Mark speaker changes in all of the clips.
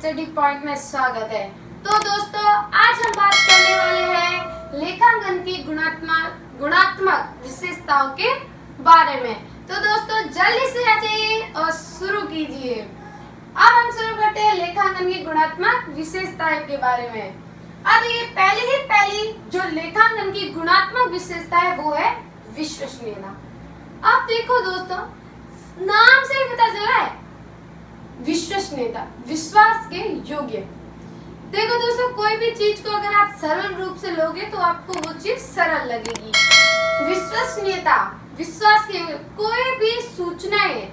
Speaker 1: Study point में स्वागत है। तो दोस्तों, आज हम बात करने वाले हैं लेखांकन की गुणात्मक विशेषताओं के बारे में। तो दोस्तों, जल्दी से आ जाइए और शुरू कीजिए। अब हम शुरू करते हैं लेखांकन की गुणात्मक विशेषताएं के बारे में। अब ये पहली जो लेखांकन की गुणात्मक विशेषता है वो है विश्वसनीयता। अब देखो दोस्तों, नाम से ही पता चला है विश्वसनीयता, विश्वास के योग्य। देखो दोस्तों, कोई भी चीज को अगर आप सरल रूप से लोगे तो आपको वो चीज सरल लगेगी। विश्वसनीयता, विश्वास के योग्य। कोई भी सूचनाएं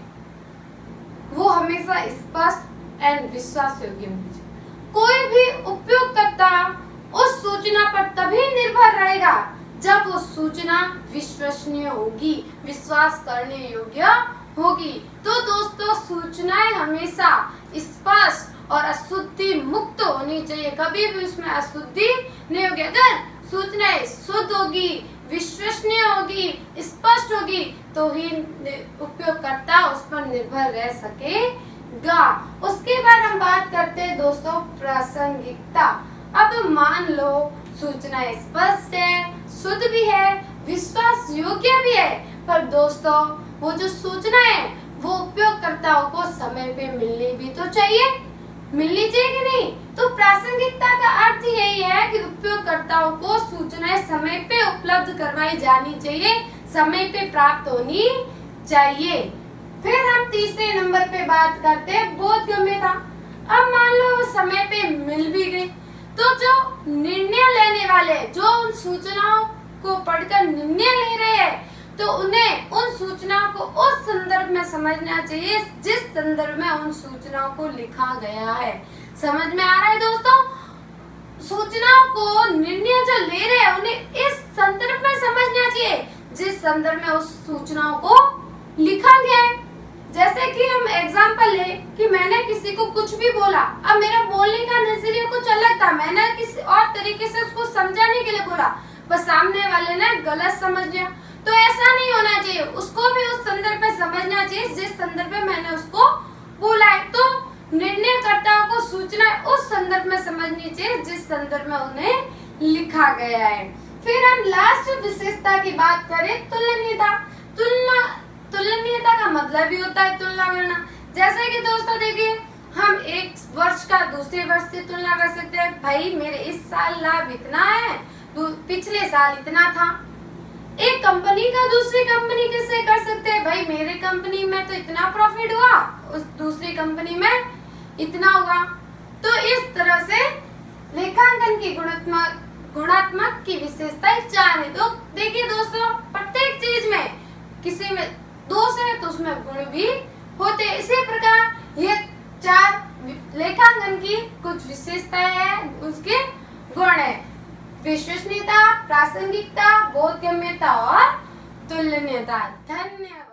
Speaker 1: वो हमेशा स्पष्ट एंड विश्वास योग्य होनी चाहिए। कोई भी उपयोगकर्ता उस सूचना पर तभी निर्भर रहेगा जब वो सूचना विश्वसनीय होगी, विश्वास करने योग्य होगी। तो दोस्तों, सूचनाएं हमेशा स्पष्ट और अशुद्धि मुक्त होनी चाहिए। कभी भी उसमें अशुद्धि नहीं होगी। अगर सूचनाएं शुद्ध होगी, विश्वसनीय होगी, स्पष्ट होगी तो ही उपयोगकर्ता उस पर निर्भर रह सकेगा। उसके बाद हम बात करते हैं दोस्तों प्रासंगिकता। अब मान लो सूचनाएं स्पष्ट है, शुद्ध भी है, विश्वास योग्य भी है, पर दोस्तों वो जो सूचना है वो उपयोगकर्ताओं को समय पे मिलनी भी तो चाहिए, मिलनी चाहिए कि नहीं। तो प्रासंगिकता का अर्थ यही है कि उपयोगकर्ताओं को सूचनाएं समय पे उपलब्ध करवाई जानी चाहिए, समय पे प्राप्त होनी चाहिए। फिर हम तीसरे नंबर पे बात करते हैं बोधगम्यता। अब मान लो वो समय पे मिल भी गई तो जो निर्णय लेने वाले, जो उन सूचनाओं को पढ़कर निर्णय ले रहे हैं, तो उन्हें उन सूचनाओं को उस संदर्भ में समझना चाहिए जिस संदर्भ में उन सूचनाओं को लिखा गया है। समझ में आ रहा है दोस्तों? सूचनाओं को निर्णय जो ले रहे हैं उन्हें इस संदर्भ में समझना चाहिए जिस संदर्भ में उस सूचनाओं को लिखा गया है। जैसे कि हम एग्जाम्पल ले कि मैंने किसी को कुछ भी बोला, अब मेरा बोलने का नजरिया कुछ अलग था, मैंने किसी और तरीके से उसको समझाने के लिए बोला, पर सामने वाले ने गलत समझ लिया। तो ऐसा नहीं होना चाहिए, उसको भी उस संदर्भ में समझना चाहिए जिस संदर्भ में मैंने उसको बोला है। तो निर्णयकर्ताओं को सूचना उस संदर्भ में समझनी चाहिए जिस संदर्भ में उन्हें लिखा गया है। फिर हम लास्ट विशेषता की बात करें, तुलनीयता। तुलनीयता का मतलब भी होता है तुलना करना। जैसे कि दोस्तों देखिए, हम एक वर्ष का दूसरे वर्ष से तुलना कर सकते हैं। भाई मेरे इस साल लाभ इतना है, पिछले साल इतना था। एक कंपनी का दूसरी कंपनी कैसे कर सकते हैं, भाई मेरे कंपनी में तो इतना प्रॉफिट हुआ, उस दूसरी कंपनी में इतना होगा। तो इस तरह से लेखांकन की गुणात्मक की विशेषताएं 4 है। तो देखिए दोस्तों, प्रत्येक चीज में किसी में दोष है तो उसमें गुण भी होते हैं। इसी प्रकार ये 4 लेखांकन की कुछ विशेषताएं हैं, उसके गुण है। विश्वसनीयता, प्रासंगिकता, बोधगम्यता और तुलनीयता। धन्यवाद।